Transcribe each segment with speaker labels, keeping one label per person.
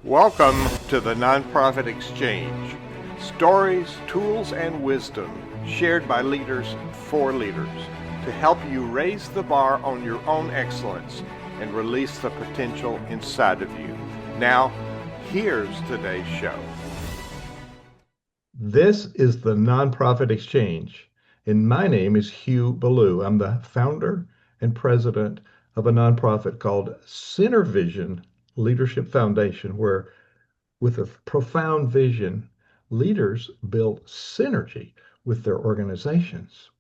Speaker 1: Welcome to the Nonprofit Exchange. Stories, tools, and wisdom shared by leaders for leaders to help you raise the bar on your own excellence and release the potential inside of you. Now, here's today's show.
Speaker 2: This is the Nonprofit Exchange, and my name is Hugh Ballou. I'm the founder and president of a nonprofit called Center Vision Leadership Foundation, where, with a profound vision, leaders build synergy with their organizations.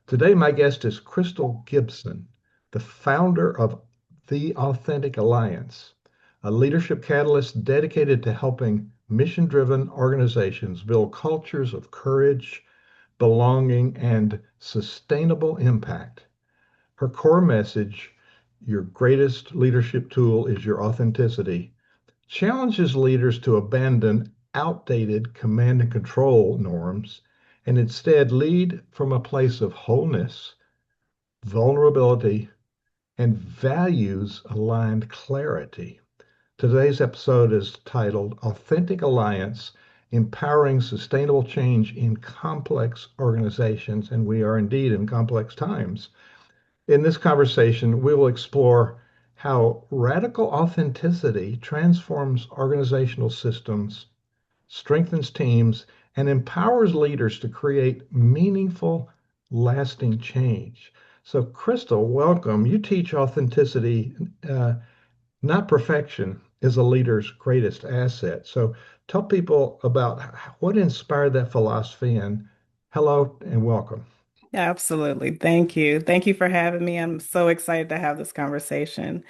Speaker 2: Today, my guest is Crystal Gibson, the founder of The Authentic Alliance, a leadership catalyst dedicated to helping mission driven organizations build cultures of courage, belonging, and sustainable impact. Her core message, your greatest leadership tool is your authenticity, challenges leaders to abandon outdated command and control norms and instead lead from a place of wholeness, vulnerability, and values aligned clarity. Today's episode is titled Authentic Alliance Empowering Sustainable Change in Complex Organizations, and we are indeed in complex times. In this conversation, we will explore how radical authenticity transforms organizational systems, strengthens teams, and empowers leaders to create meaningful, lasting change. So, Crystal, welcome. You teach authenticity, not perfection, is a leader's greatest asset. So, tell people about what inspired that philosophy, and hello and welcome.
Speaker 3: Absolutely. Thank you. Thank you for having me. I'm so excited to have this conversation.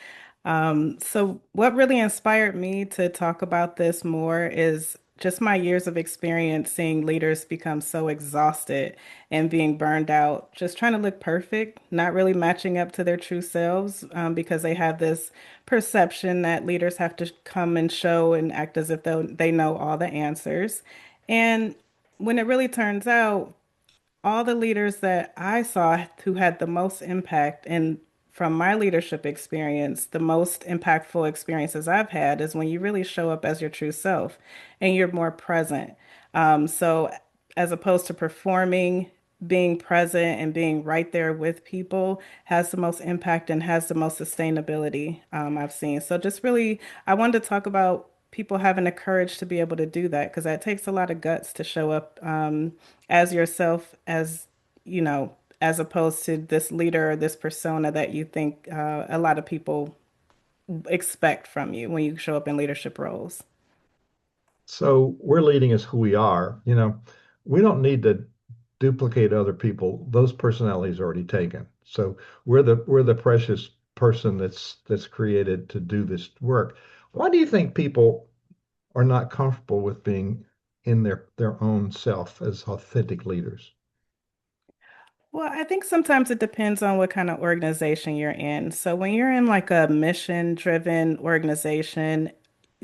Speaker 3: So, what really inspired me to talk about this more is just my years of experience seeing leaders become so exhausted and being burned out, just trying to look perfect, not really matching up to their true selves, because they have this perception that leaders have to come and show and act as if they know all the answers. And when it really turns out, all the leaders that I saw who had the most impact and from my leadership experience, the most impactful experiences I've had is when you really show up as your true self and you're more present. So as opposed to performing, being present and being right there with people has the most impact and has the most sustainability I've seen. So just really, I wanted to talk about people having the courage to be able to do that because that takes a lot of guts to show up as yourself, as as opposed to this leader or this persona that you think a lot of people expect from you when you show up in leadership roles.
Speaker 2: So, we're leading as who we are. We don't need to duplicate other people. Those personalities are already taken. So, we're the precious person that's created to do this work. Why do you think people are not comfortable with being in their own self as authentic leaders?
Speaker 3: Well, I think sometimes it depends on what kind of organization you're in. So when you're in like a mission-driven organization,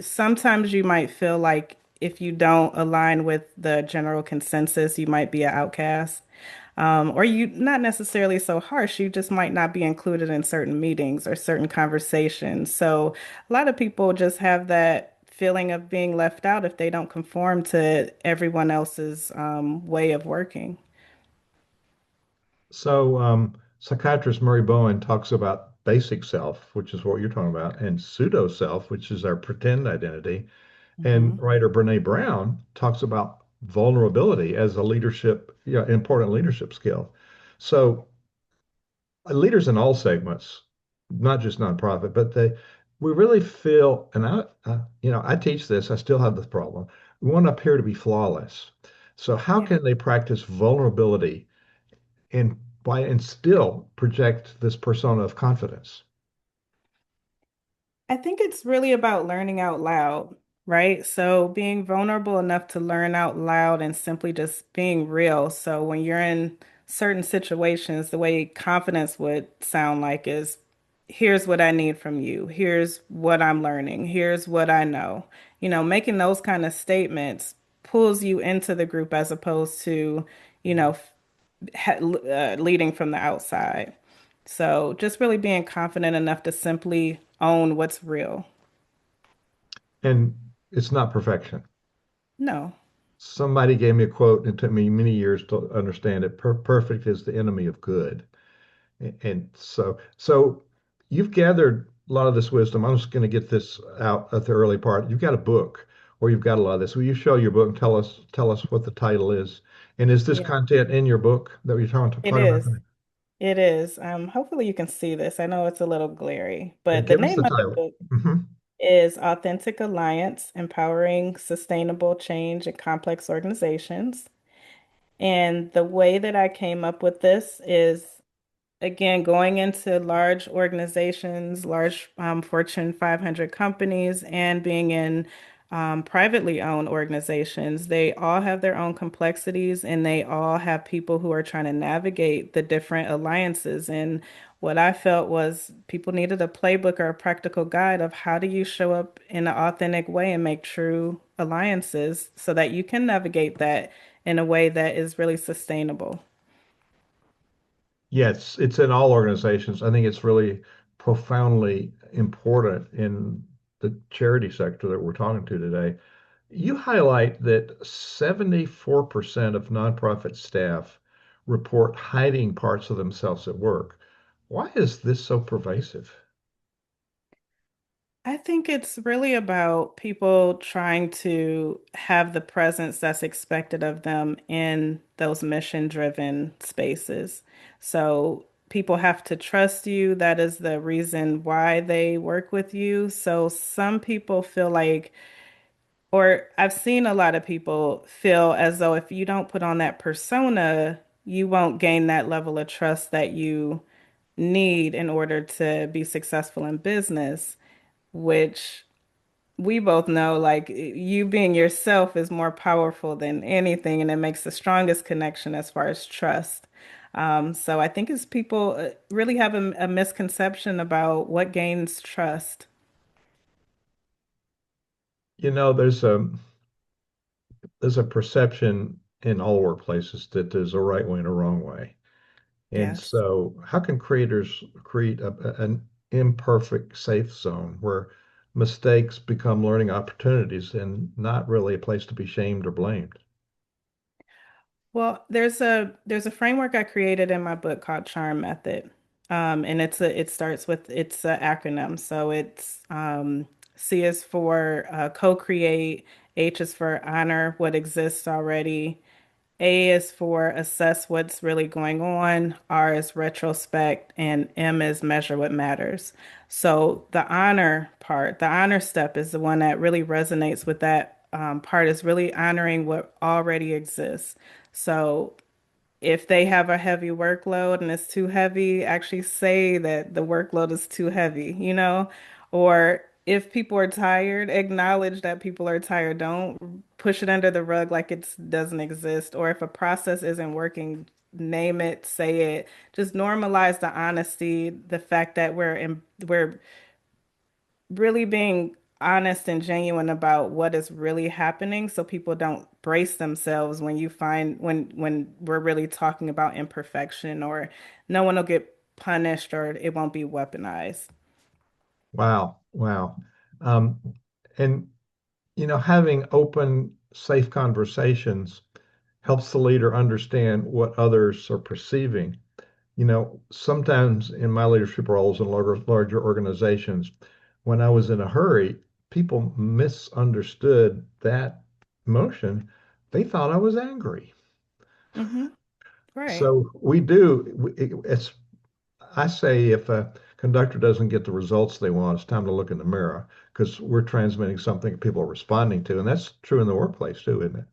Speaker 3: sometimes you might feel like if you don't align with the general consensus, you might be an outcast. Or you not necessarily so harsh, you just might not be included in certain meetings or certain conversations. So a lot of people just have that feeling of being left out if they don't conform to everyone else's way of working.
Speaker 2: So, psychiatrist Murray Bowen talks about basic self, which is what you're talking about, and pseudo self, which is our pretend identity. And
Speaker 3: Mhm.
Speaker 2: writer Brene Brown talks about vulnerability as a leadership, important leadership skill. So, leaders in all segments, not just nonprofit, but we really feel, and I teach this, I still have this problem. We want to appear to be flawless. So, how
Speaker 3: Yeah.
Speaker 2: can they practice vulnerability and still project this persona of confidence?
Speaker 3: I think it's really about learning out loud, right? So being vulnerable enough to learn out loud and simply just being real. So when you're in certain situations, the way confidence would sound like is here's what I need from you. Here's what I'm learning. Here's what I know. Making those kind of statements pulls you into the group as opposed to, you know, leading from the outside. So just really being confident enough to simply own what's real.
Speaker 2: And It's not perfection.
Speaker 3: No.
Speaker 2: Somebody gave me a quote, and it took me many years to understand it. Perfect is the enemy of good. And so you've gathered a lot of this wisdom. I'm just going to get this out at the early part. You've got a book where you've got a lot of this. Will you show your book and tell us what the title is? And is this
Speaker 3: Yeah,
Speaker 2: content in your book that you're
Speaker 3: it
Speaker 2: talking about
Speaker 3: is.
Speaker 2: today?
Speaker 3: It is. Hopefully you can see this. I know it's a little glary, but the
Speaker 2: Give us
Speaker 3: name
Speaker 2: the
Speaker 3: of the
Speaker 2: title.
Speaker 3: book
Speaker 2: Hmm.
Speaker 3: is Authentic Alliance, Empowering Sustainable Change in Complex Organizations. And the way that I came up with this is again, going into large organizations, large Fortune 500 companies, and being in privately owned organizations, they all have their own complexities and they all have people who are trying to navigate the different alliances. And what I felt was people needed a playbook or a practical guide of how do you show up in an authentic way and make true alliances so that you can navigate that in a way that is really sustainable.
Speaker 2: Yes, it's in all organizations. I think it's really profoundly important in the charity sector that we're talking to today. You highlight that 74% of nonprofit staff report hiding parts of themselves at work. Why is this so pervasive?
Speaker 3: I think it's really about people trying to have the presence that's expected of them in those mission-driven spaces. So people have to trust you. That is the reason why they work with you. So some people feel like, or I've seen a lot of people feel as though if you don't put on that persona, you won't gain that level of trust that you need in order to be successful in business, which we both know like you being yourself is more powerful than anything, and it makes the strongest connection as far as trust. So I think it's people really have a misconception about what gains trust.
Speaker 2: You know, there's a perception in all workplaces that there's a right way and a wrong way. And
Speaker 3: Yes.
Speaker 2: so, how can creators create an imperfect safe zone where mistakes become learning opportunities and not really a place to be shamed or blamed?
Speaker 3: Well, there's a framework I created in my book called Charm Method. And it starts with it's an acronym. So it's C is for co-create, H is for honor what exists already, A is for assess what's really going on, R is retrospect, and M is measure what matters. So the honor part, the honor step is the one that really resonates with that part is really honoring what already exists. So if they have a heavy workload and it's too heavy, actually say that the workload is too heavy, you know? Or if people are tired, acknowledge that people are tired. Don't push it under the rug like it doesn't exist. Or if a process isn't working, name it, say it. Just normalize the honesty, the fact that we're really being honest and genuine about what is really happening so people don't brace themselves when you find when we're really talking about imperfection or no one will get punished or it won't be weaponized.
Speaker 2: Wow, wow. Um, and having open, safe conversations helps the leader understand what others are perceiving. Sometimes in my leadership roles in larger organizations, when I was in a hurry, people misunderstood that emotion. They thought I was angry.
Speaker 3: Hmm. Right.
Speaker 2: So we do, it's, I say if a conductor doesn't get the results they want, it's time to look in the mirror because we're transmitting something people are responding to. And that's true in the workplace too, isn't it?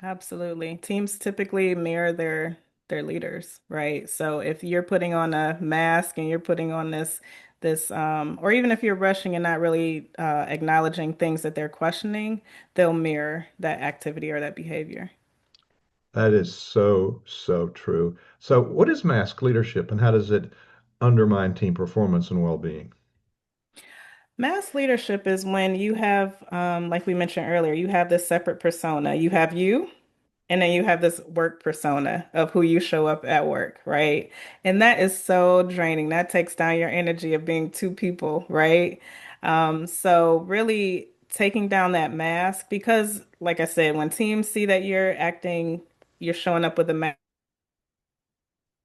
Speaker 3: Absolutely. Teams typically mirror their leaders, right? So if you're putting on a mask and you're putting on this or even if you're rushing and not really acknowledging things that they're questioning, they'll mirror that activity or that behavior.
Speaker 2: That is so, so true. So, what is mask leadership and how does it undermine team performance and well-being?
Speaker 3: Mass leadership is when you have, like we mentioned earlier, you have this separate persona. You have you, and then you have this work persona of who you show up at work, right? And that is so draining. That takes down your energy of being two people, right? So really taking down that mask because, like I said, when teams see that you're showing up with a mask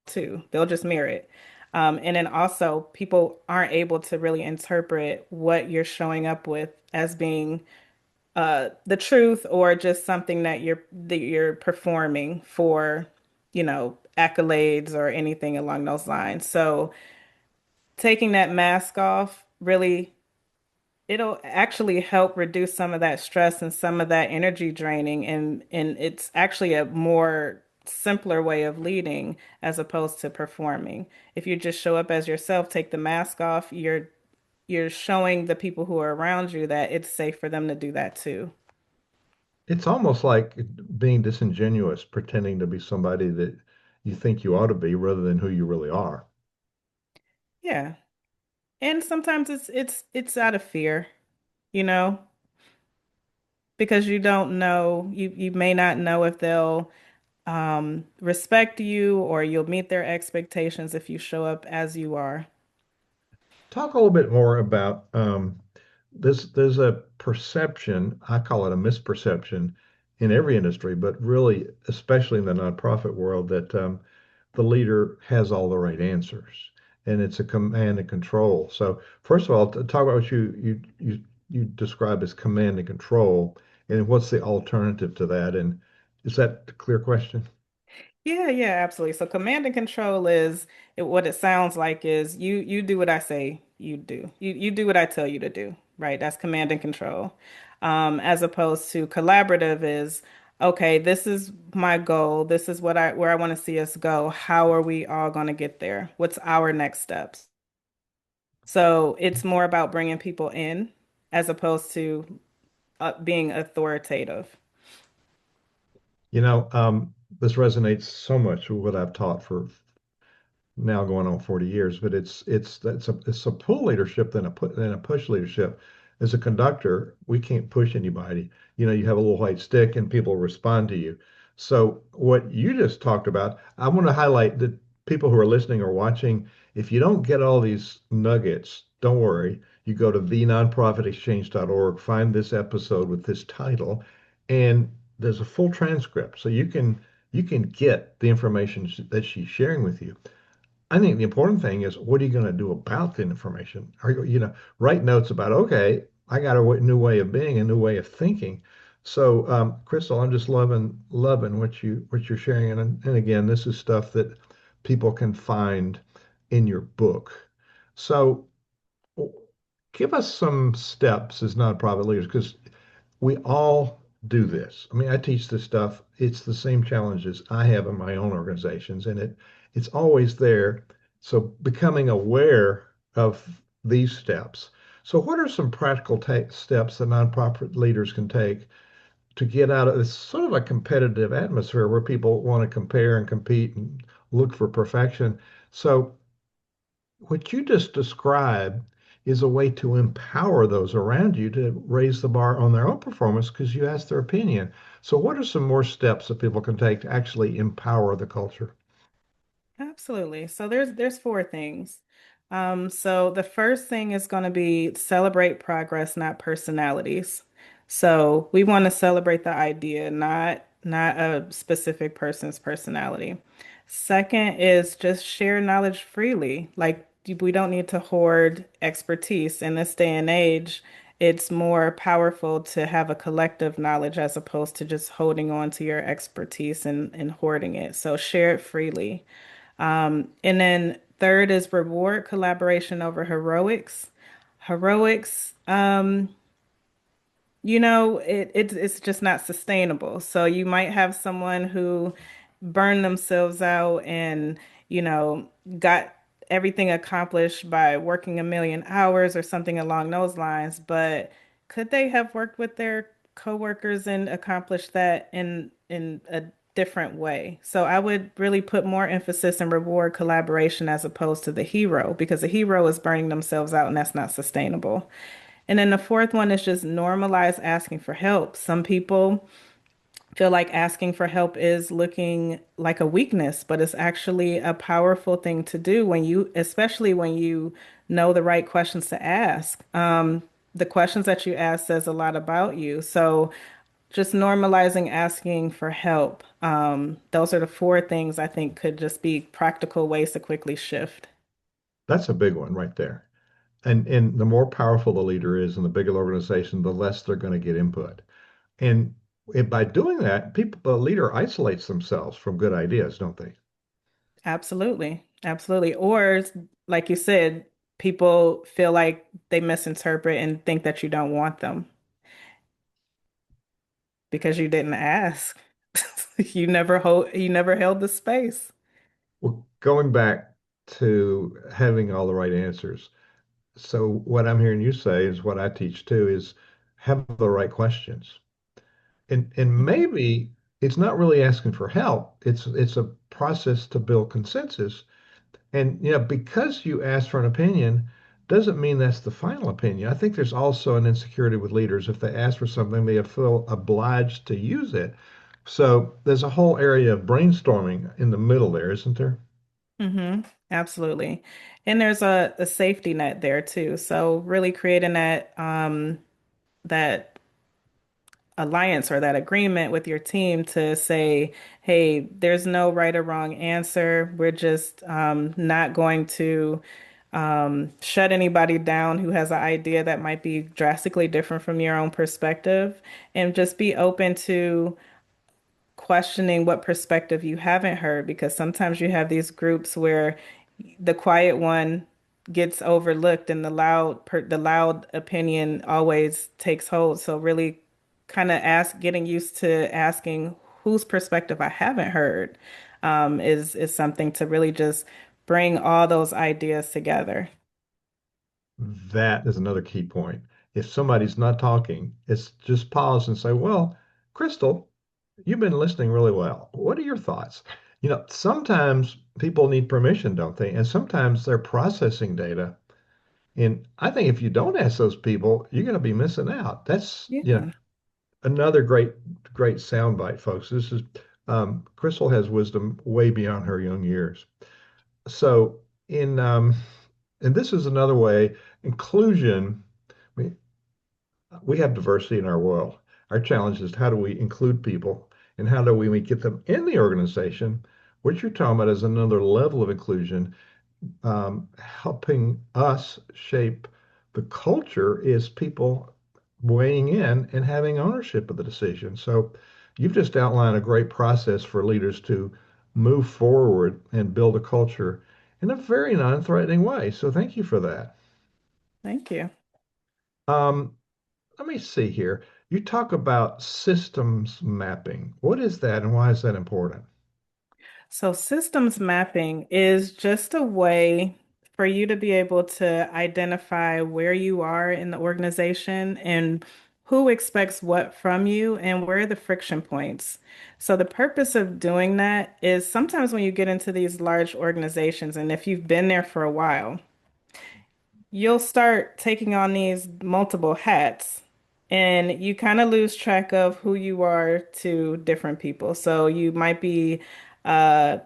Speaker 3: too, they'll just mirror it. And then also, people aren't able to really interpret what you're showing up with as being the truth or just something that you're performing for, accolades or anything along those lines. So taking that mask off really it'll actually help reduce some of that stress and some of that energy draining and it's actually a more simpler way of leading as opposed to performing. If you just show up as yourself, take the mask off, you're showing the people who are around you that it's safe for them to do that too.
Speaker 2: It's almost like being disingenuous, pretending to be somebody that you think you ought to be rather than who you really are.
Speaker 3: Yeah. And sometimes it's out of fear, you know, because you don't know, you may not know if they'll respect you or you'll meet their expectations if you show up as you are.
Speaker 2: Talk a little bit more about this. There's a perception, I call it a misperception in every industry, but really, especially in the nonprofit world, that the leader has all the right answers and it's a command and control. So, first of all, talk about what you describe as command and control, and what's the alternative to that? And is that a clear question?
Speaker 3: Yeah, yeah, absolutely. So command and control what it sounds like is you do what I say you do. You do what I tell you to do, right? That's command and control. As opposed to collaborative is okay, this is my goal. This is where I want to see us go. How are we all going to get there? What's our next steps? So it's more about bringing people in as opposed to being authoritative.
Speaker 2: This resonates so much with what I've taught for now going on 40 years, but it's a pull leadership than a push leadership. As a conductor, we can't push anybody. You have a little white stick and people respond to you. So what you just talked about, I want to highlight that people who are listening or watching, if you don't get all these nuggets, don't worry. You go to thenonprofitexchange.org, find this episode with this title, and there's a full transcript. So you can get the information that she's sharing with you. I think the important thing is what are you going to do about the information? Are you write notes about, okay, I got a new way of being, a new way of thinking. So, Crystal, I'm just loving what you're sharing, and again, this is stuff that people can find in your book. So, give us some steps as nonprofit leaders, because we all do this. I mean, I teach this stuff. It's the same challenges I have in my own organizations, and it's always there. So becoming aware of these steps. So what are some practical steps that nonprofit leaders can take to get out of this sort of a competitive atmosphere where people want to compare and compete and look for perfection? So what you just described is a way to empower those around you to raise the bar on their own performance because you ask their opinion. So, what are some more steps that people can take to actually empower the culture?
Speaker 3: Absolutely. So there's four things. So the first thing is going to be celebrate progress, not personalities. So we want to celebrate the idea, not a specific person's personality. Second is just share knowledge freely. Like we don't need to hoard expertise. In this day and age, it's more powerful to have a collective knowledge as opposed to just holding on to your expertise and hoarding it. So share it freely. And then third is reward collaboration over heroics. Heroics, it's just not sustainable. So you might have someone who burned themselves out and, you know, got everything accomplished by working a million hours or something along those lines, but could they have worked with their coworkers and accomplished that in a different way? So I would really put more emphasis and reward collaboration as opposed to the hero, because the hero is burning themselves out and that's not sustainable. And then the fourth one is just normalize asking for help. Some people feel like asking for help is looking like a weakness, but it's actually a powerful thing to do especially when you know the right questions to ask. the questions that you ask says a lot about you. So just normalizing asking for help. Those are the four things I think could just be practical ways to quickly shift.
Speaker 2: That's a big one right there. And the more powerful the leader is in the bigger the organization, the less they're going to get input. And by doing that, the leader isolates themselves from good ideas, don't they?
Speaker 3: Absolutely. Absolutely. Or, like you said, people feel like they misinterpret and think that you don't want them because you didn't ask. You never held the space.
Speaker 2: Well, going back to having all the right answers. So what I'm hearing you say is what I teach too is have the right questions. And
Speaker 3: Mhm.
Speaker 2: maybe it's not really asking for help. It's a process to build consensus. And because you ask for an opinion doesn't mean that's the final opinion. I think there's also an insecurity with leaders. If they ask for something, they feel obliged to use it. So there's a whole area of brainstorming in the middle there, isn't there?
Speaker 3: Absolutely. And there's a safety net there too. So really creating that alliance or that agreement with your team to say, hey, there's no right or wrong answer. We're just not going to shut anybody down who has an idea that might be drastically different from your own perspective, and just be open to questioning what perspective you haven't heard, because sometimes you have these groups where the quiet one gets overlooked and the loud opinion always takes hold. So really kind of getting used to asking whose perspective I haven't heard is something to really just bring all those ideas together.
Speaker 2: That is another key point. If somebody's not talking, it's just pause and say, well, Crystal, you've been listening really well. What are your thoughts? Sometimes people need permission, don't they? And sometimes they're processing data. And I think if you don't ask those people, you're going to be missing out. That's,
Speaker 3: Yeah.
Speaker 2: another great soundbite, folks. This is Crystal has wisdom way beyond her young years. So in and this is another way, inclusion. We, we have diversity in our world. Our challenge is how do we include people and how do we get them in the organization? What you're talking about is another level of inclusion. Helping us shape the culture is people weighing in and having ownership of the decision. So you've just outlined a great process for leaders to move forward and build a culture in a very non-threatening way. So thank you for that.
Speaker 3: Thank you.
Speaker 2: Um, Let me see here. You talk about systems mapping. What is that and why is that important?
Speaker 3: So systems mapping is just a way for you to be able to identify where you are in the organization and who expects what from you and where are the friction points. So the purpose of doing that is sometimes when you get into these large organizations, and if you've been there for a while, you'll start taking on these multiple hats and you kind of lose track of who you are to different people. So you might be a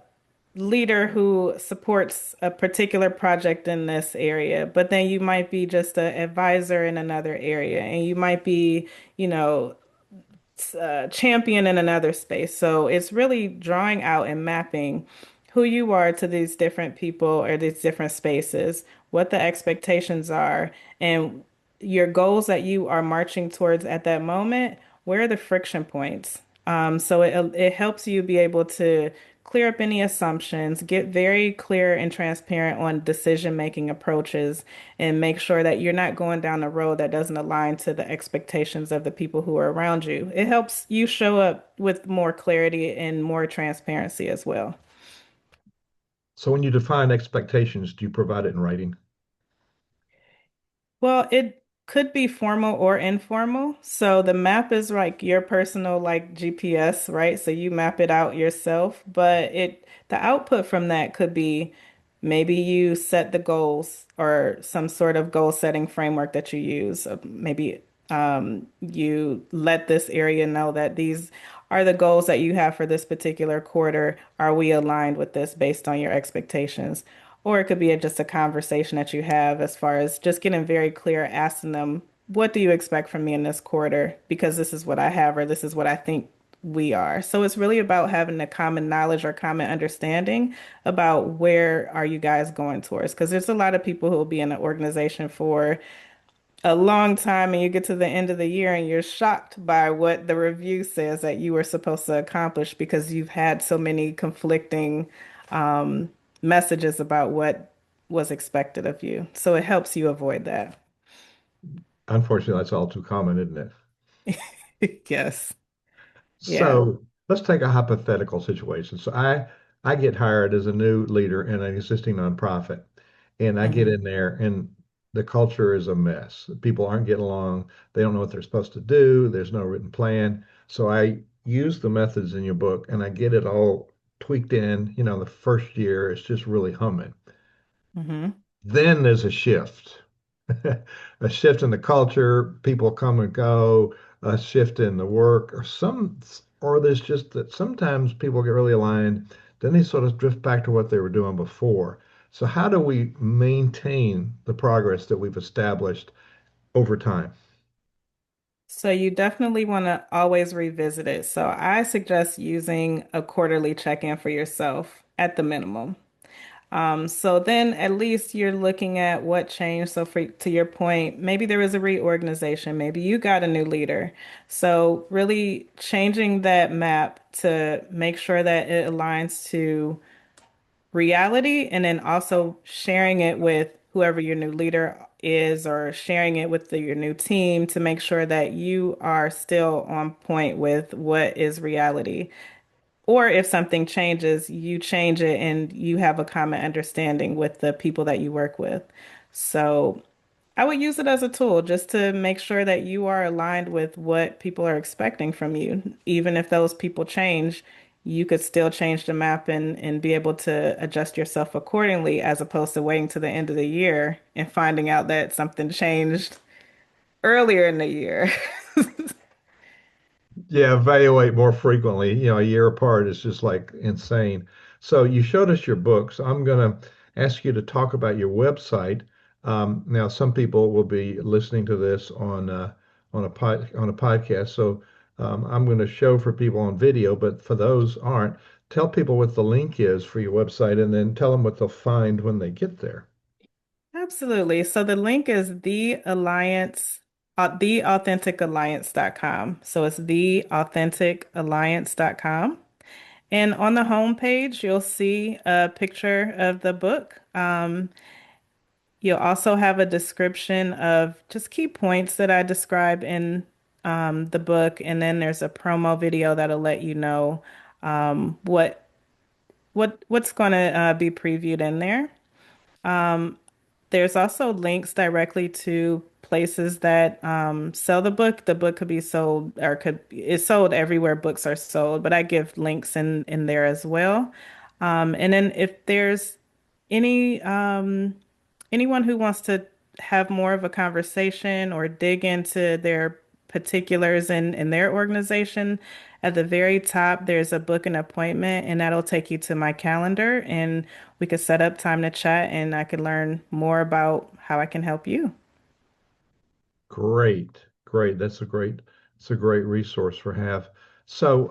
Speaker 3: leader who supports a particular project in this area, but then you might be just an advisor in another area, and you might be, you know, champion in another space. So it's really drawing out and mapping who you are to these different people or these different spaces, what the expectations are, and your goals that you are marching towards at that moment. Where are the friction points? So it helps you be able to clear up any assumptions, get very clear and transparent on decision-making approaches, and make sure that you're not going down a road that doesn't align to the expectations of the people who are around you. It helps you show up with more clarity and more transparency as well.
Speaker 2: So when you define expectations, do you provide it in writing?
Speaker 3: Well, it could be formal or informal. So the map is like your personal like GPS, right? So you map it out yourself, but the output from that could be maybe you set the goals or some sort of goal setting framework that you use. Maybe you let this area know that these are the goals that you have for this particular quarter. Are we aligned with this based on your expectations? Or it could be just a conversation that you have as far as just getting very clear, asking them what do you expect from me in this quarter? Because this is what I have, or this is what I think we are. So it's really about having a common knowledge or common understanding about where are you guys going towards. Because there's a lot of people who will be in an organization for a long time and you get to the end of the year and you're shocked by what the review says that you were supposed to accomplish because you've had so many conflicting um, messages about what was expected of you. So it helps you avoid that.
Speaker 2: Unfortunately, that's all too common, isn't it?
Speaker 3: Yes. Yeah.
Speaker 2: So let's take a hypothetical situation. So I get hired as a new leader in an existing nonprofit, and I get
Speaker 3: hmm
Speaker 2: in there, and the culture is a mess. People aren't getting along. They don't know what they're supposed to do. There's no written plan. So I use the methods in your book, and I get it all tweaked in. The first year it's just really humming.
Speaker 3: hmm
Speaker 2: Then there's a shift, a shift in the culture. People come and go, a shift in the work, or there's just that sometimes people get really aligned, then they sort of drift back to what they were doing before. So how do we maintain the progress that we've established over time?
Speaker 3: So you definitely want to always revisit it. So I suggest using a quarterly check-in for yourself at the minimum. So then at least you're looking at what changed. So for to your point, maybe there was a reorganization, maybe you got a new leader. So really changing that map to make sure that it aligns to reality and then also sharing it with whoever your new leader is or sharing it with your new team to make sure that you are still on point with what is reality. Or if something changes, you change it and you have a common understanding with the people that you work with. So I would use it as a tool just to make sure that you are aligned with what people are expecting from you. Even if those people change, you could still change the map and be able to adjust yourself accordingly, as opposed to waiting to the end of the year and finding out that something changed earlier in the year.
Speaker 2: Yeah, evaluate more frequently. A year apart is just like insane. So you showed us your books. I'm going to ask you to talk about your website. Now, some people will be listening to this on a podcast. So I'm going to show for people on video, but for those aren't, tell people what the link is for your website, and then tell them what they'll find when they get there.
Speaker 3: Absolutely. So the link is theauthenticalliance.com. So it's theauthenticalliance.com. And on the home page, you'll see a picture of the book. You'll also have a description of just key points that I describe in the book. And then there's a promo video that'll let you know what's going to be previewed in there. There's also links directly to places that sell the book. The book could be sold or could is sold everywhere books are sold, but I give links in there as well. And then if there's any anyone who wants to have more of a conversation or dig into their particulars in their organization, at the very top, there's a book an appointment, and that'll take you to my calendar, and we could set up time to chat, and I could learn more about how I can help you.
Speaker 2: Great, great. It's a great resource for have. So,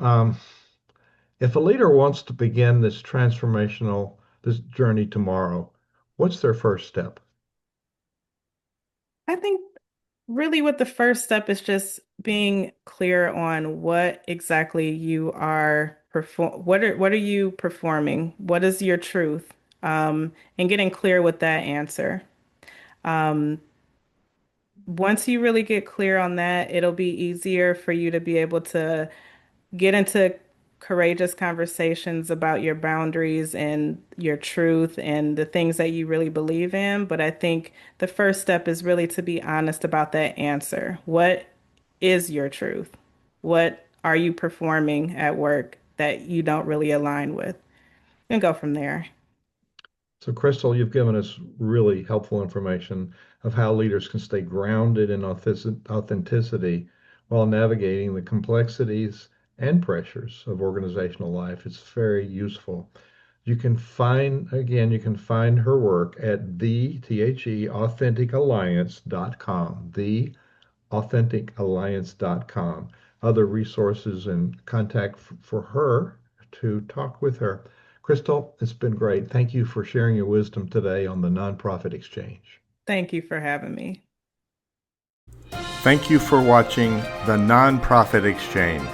Speaker 2: if a leader wants to begin this journey tomorrow, what's their first step?
Speaker 3: I think really what the first step is just being clear on what exactly you are what are you performing? What is your truth? And getting clear with that answer. Um, Once you really get clear on that, it'll be easier for you to be able to get into courageous conversations about your boundaries and your truth and the things that you really believe in. But I think the first step is really to be honest about that answer. What is your truth? What are you performing at work that you don't really align with? And go from there.
Speaker 2: So, Crystal, you've given us really helpful information of how leaders can stay grounded in authenticity while navigating the complexities and pressures of organizational life. It's very useful. You can find her work at the authenticalliance.com, the authenticalliance.com. Other resources and contact for her to talk with her. Crystal, it's been great. Thank you for sharing your wisdom today on the Nonprofit Exchange.
Speaker 3: Thank you for having me.
Speaker 1: Thank you for watching the Nonprofit Exchange.